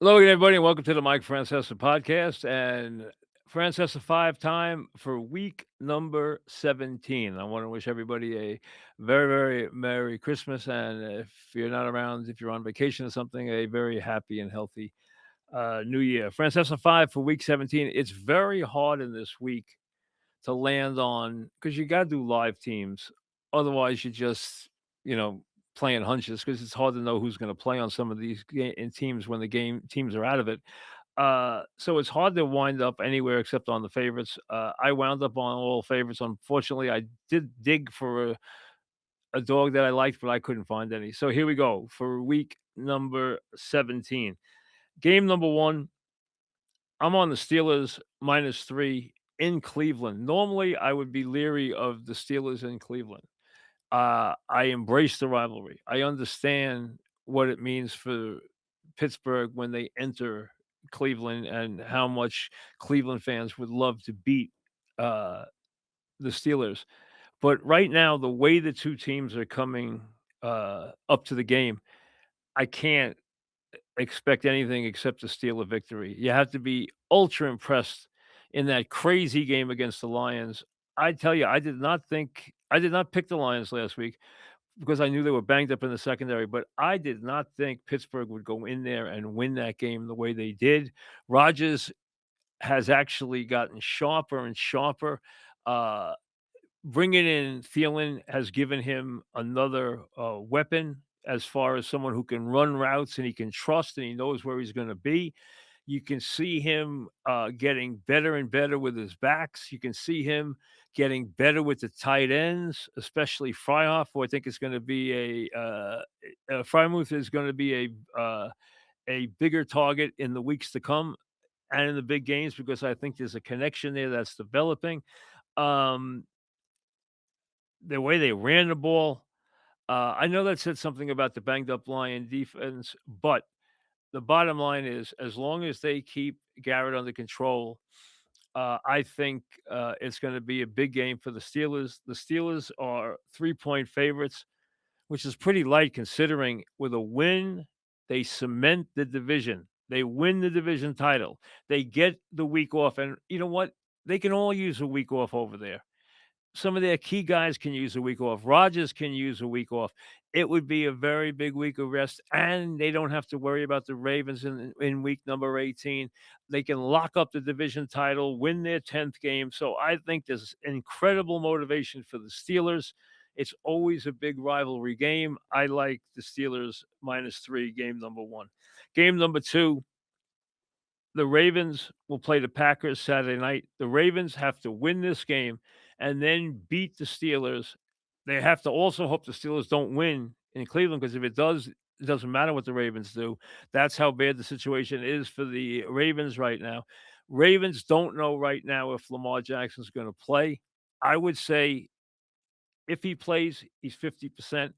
Hello again, everybody, and welcome to the Mike Francesa podcast and Francesa Five time for week number 17. I want to wish everybody a very, very Merry Christmas. And if you're not around, if you're on vacation or something, a very happy and healthy New Year. Francesa Five for week 17. It's very hard in this week to land on because you got to do live teams. Otherwise, you just, you know, playing hunches because it's hard to know who's going to play on some of these in teams when the game teams are out of it. So it's hard to wind up anywhere except on the favorites. I wound up on all favorites. Unfortunately, I did dig for a dog that I liked, but I couldn't find any. So here we go for week number 17. Game number one, I'm on the Steelers -3 in Cleveland. Normally, I would be leery of the Steelers in Cleveland. I embrace the rivalry. I understand what it means for Pittsburgh when they enter Cleveland and how much Cleveland fans would love to beat uh, the Steelers. But right now, the way the two teams are coming up to the game, I can't expect anything except to steal a victory. You have to be ultra impressed in that crazy game against the Lions. I tell you, I did not pick the Lions last week because I knew they were banged up in the secondary, but I did not think Pittsburgh would go in there and win that game the way they did. Rodgers has actually gotten sharper and sharper. Uh, Bringing in Thielen has given him another weapon as far as someone who can run routes and he can trust and he knows where he's going to be. You can see him getting better and better with his backs. You can see him getting better with the tight ends, especially Fryhoff, who I think is going to be Frymouth is going to be a bigger target in the weeks to come and in the big games because I think there's a connection there that's developing. Um, the way they ran the ball, I know that said something about the banged up Lion defense, but the bottom line is as long as they keep Garrett under control, I think it's going to be a big game for the Steelers. The Steelers are 3-point favorites, which is pretty light considering with a win, they cement the division. They win the division title. They get the week off. And you know what? They can all use a week off over there. Some of their key guys can use a week off. Rodgers can use a week off. It would be a very big week of rest, and they don't have to worry about the Ravens in week number 18. They can lock up the division title, win their 10th game. So I think there's incredible motivation for the Steelers. It's always a big rivalry game. I like the Steelers -3, game number one. Game number two, the Ravens will play the Packers Saturday night. The Ravens have to win this game and then beat the Steelers. They have to also hope the Steelers don't win in Cleveland because if it does, it doesn't matter what the Ravens do. That's how bad the situation is for the Ravens right now. Ravens don't know right now if Lamar Jackson's going to play. I would say if he plays, he's 50%.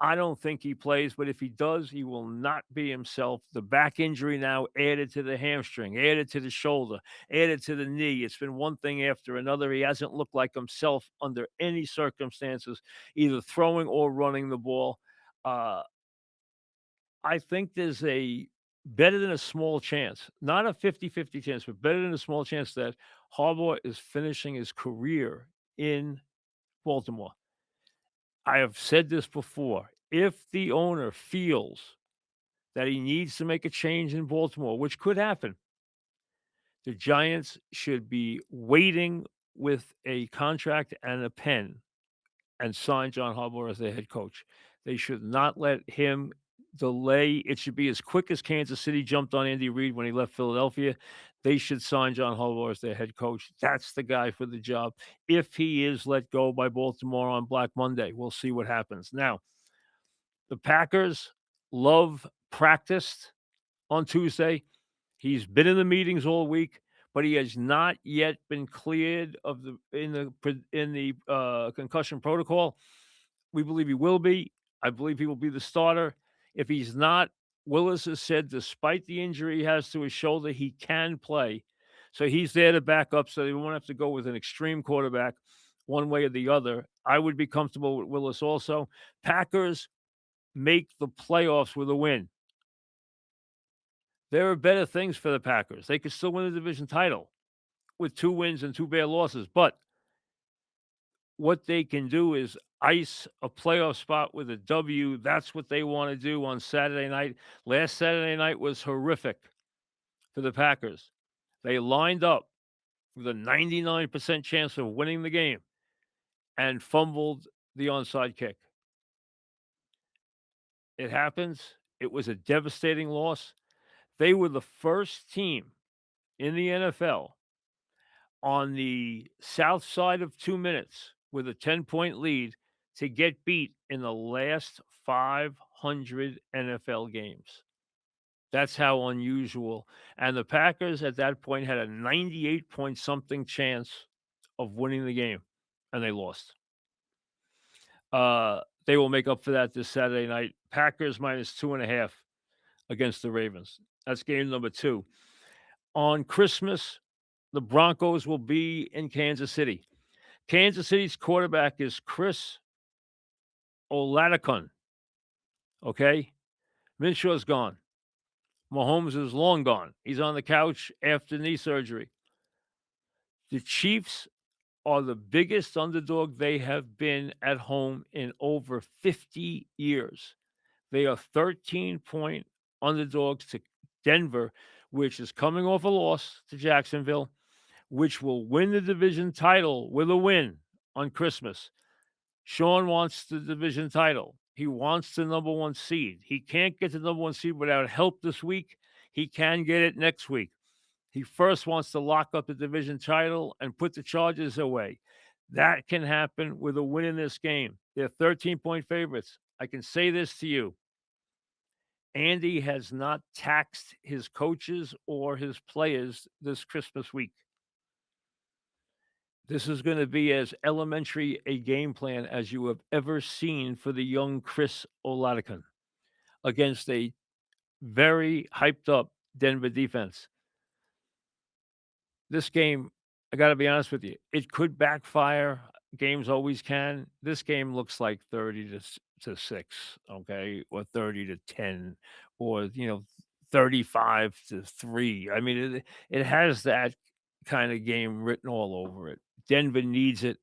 I don't think he plays, but if he does, he will not be himself. The back injury now added to the hamstring, added to the shoulder, added to the knee. It's been one thing after another. He hasn't looked like himself under any circumstances, either throwing or running the ball. Uh, I think there's a better than a small chance, not a 50-50 chance, but better than a small chance that Harbaugh is finishing his career in Baltimore. I have said this before. If the owner feels that he needs to make a change in Baltimore, which could happen, the Giants should be waiting with a contract and a pen and sign John Harbaugh as their head coach. They should not let him delay. It should be as quick as Kansas City jumped on Andy Reid when he left Philadelphia. They should sign John Harbaugh as their head coach. That's the guy for the job. If he is let go by Baltimore on Black Monday, we'll see what happens. Now, the Packers, Love practiced on Tuesday. He's been in the meetings all week, but he has not yet been cleared of the concussion protocol. We believe he will be. I believe he will be the starter. If he's not, Willis has said despite the injury he has to his shoulder, he can play. So he's there to back up so they won't have to go with an extreme quarterback one way or the other. I would be comfortable with Willis also. Packers make the playoffs with a win. There are better things for the Packers. They could still win the division title with 2 wins and 2 bad losses, but what they can do is ice a playoff spot with a W. That's what they wanna do on Saturday night. Last Saturday night was horrific for the Packers. They lined up with a 99% chance of winning the game and fumbled the onside kick. It happens. It was a devastating loss. They were the first team in the NFL on the south side of 2 minutes with a 10-point lead to get beat in the last 500 NFL games. That's how unusual. And the Packers at that point had a 98 point something chance of winning the game, and they lost. They will make up for that this Saturday night. Packers minus 2.5 against the Ravens. That's game number 2. On Christmas, the Broncos will be in Kansas City. Kansas City's quarterback is Chris Oladokun. Okay? Minshaw's gone. Mahomes is long gone. He's on the couch after knee surgery. The Chiefs are the biggest underdog they have been at home in over 50 years. They are 13-point underdogs to Denver, which is coming off a loss to Jacksonville, which will win the division title with a win on Christmas. Sean wants the division title. He wants the number 1 seed. He can't get the number 1 seed without help this week. He can get it next week. He first wants to lock up the division title and put the Chargers away. That can happen with a win in this game. They're 13-point favorites. I can say this to you. Andy has not taxed his coaches or his players this Christmas week. This is going to be as elementary a game plan as you have ever seen for the young Chris Oladokun against a very hyped up Denver defense. This game, I got to be honest with you, it could backfire. Games always can. This game looks like 30 to 6, okay, or 30 to 10, or 35 to 3. I mean, it has that kind of game written all over it. Denver needs it.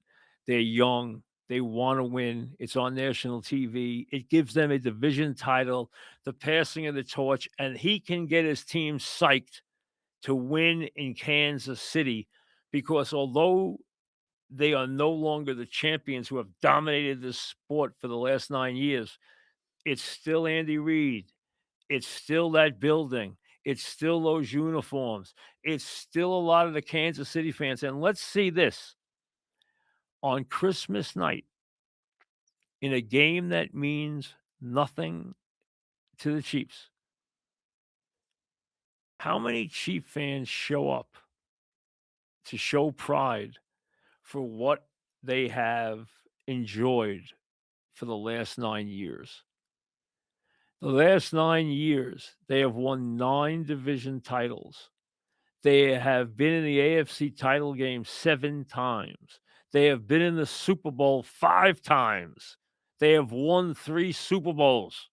They're young. They want to win. It's on national TV. It gives them a division title, the passing of the torch, and he can get his team psyched to win in Kansas City, because although they are no longer the champions who have dominated this sport for the last 9 years, it's still Andy Reid. It's still that building. It's still those uniforms. It's still a lot of the Kansas City fans. And let's see this. On Christmas night, in a game that means nothing to the Chiefs, how many Chief fans show up to show pride for what they have enjoyed for the last 9 years? The last 9 years, they have won 9 division titles. They have been in the AFC title game 7 times. They have been in the Super Bowl 5 times. They have won 3 Super Bowls.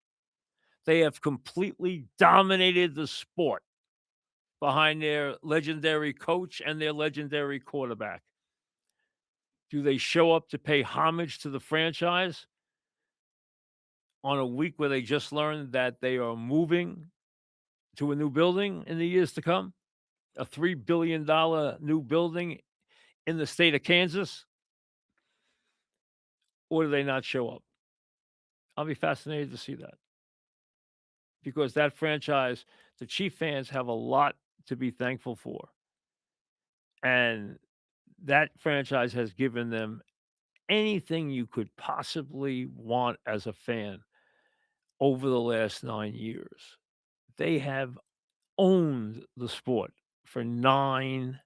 They have completely dominated the sport behind their legendary coach and their legendary quarterback. Do they show up to pay homage to the franchise on a week where they just learned that they are moving to a new building in the years to come? A $3 billion new building in the state of Kansas? Or do they not show up? I'll be fascinated to see that, because that franchise, the Chief fans have a lot to be thankful for. And that franchise has given them anything you could possibly want as a fan over the last 9 years. They have owned the sport for 9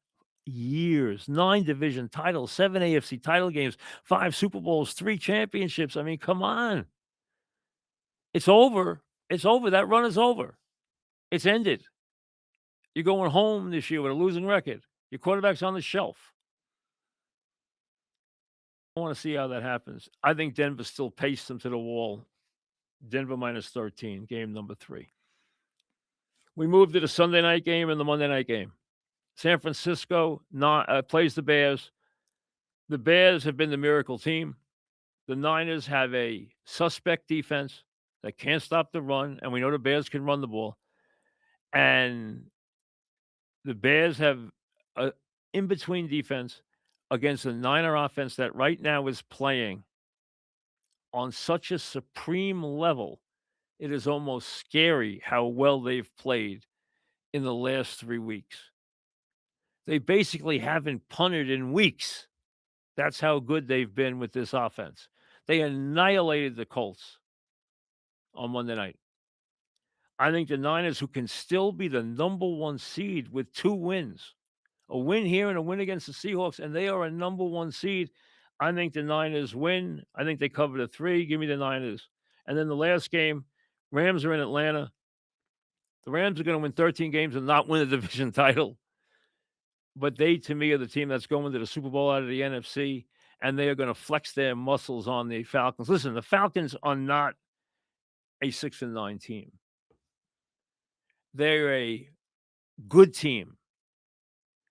years, 9 division titles, 7 AFC title games, 5 Super Bowls, 3 championships. I mean, come on. It's over. It's over. That run is over. It's ended. You're going home this year with a losing record. Your quarterback's on the shelf. I want to see how that happens. I think Denver still paced them to the wall. Denver minus 13, game number 3. We moved to the Sunday night game and the Monday night game. San Francisco plays the Bears. The Bears have been the miracle team. The Niners have a suspect defense that can't stop the run, and we know the Bears can run the ball. And the Bears have a in-between defense against a Niner offense that right now is playing on such a supreme level. It is almost scary how well they've played in the last 3 weeks. They basically haven't punted in weeks. That's how good they've been with this offense. They annihilated the Colts on Monday night. I think the Niners, who can still be the number 1 seed with 2 wins, a win here and a win against the Seahawks, and they are a number 1 seed. I think the Niners win. I think they cover the 3. Give me the Niners. And then the last game, Rams are in Atlanta. The Rams are going to win 13 games and not win a division title. But they, to me, are the team that's going to the Super Bowl out of the NFC, and they are going to flex their muscles on the Falcons. Listen, the Falcons are not a 6-9 team. They're a good team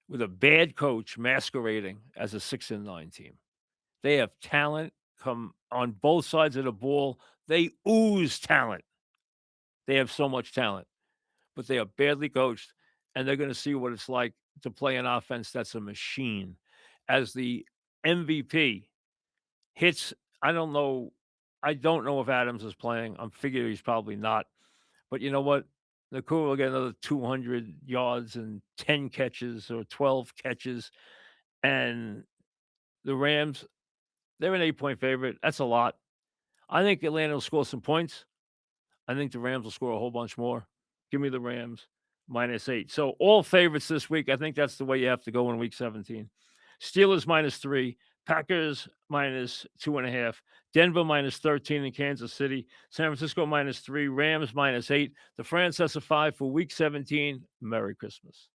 with a bad coach masquerading as a 6-9 team. They have talent come on both sides of the ball. They ooze talent. They have so much talent, but they are badly coached, and they're going to see what it's like to play an offense that's a machine. As the MVP hits, I don't know if Adams is playing. I'm figuring he's probably not. But you know what? Nakua will get another 200 yards and 10 catches or 12 catches. And the Rams, they're an 8-point favorite. That's a lot. I think Atlanta will score some points. I think the Rams will score a whole bunch more. Give me the Rams -8. So all favorites this week. I think that's the way you have to go in week 17. Steelers -3, Packers -2.5, Denver -13 in Kansas City, San Francisco -3, Rams -8. The Francesa Five for week 17. Merry Christmas.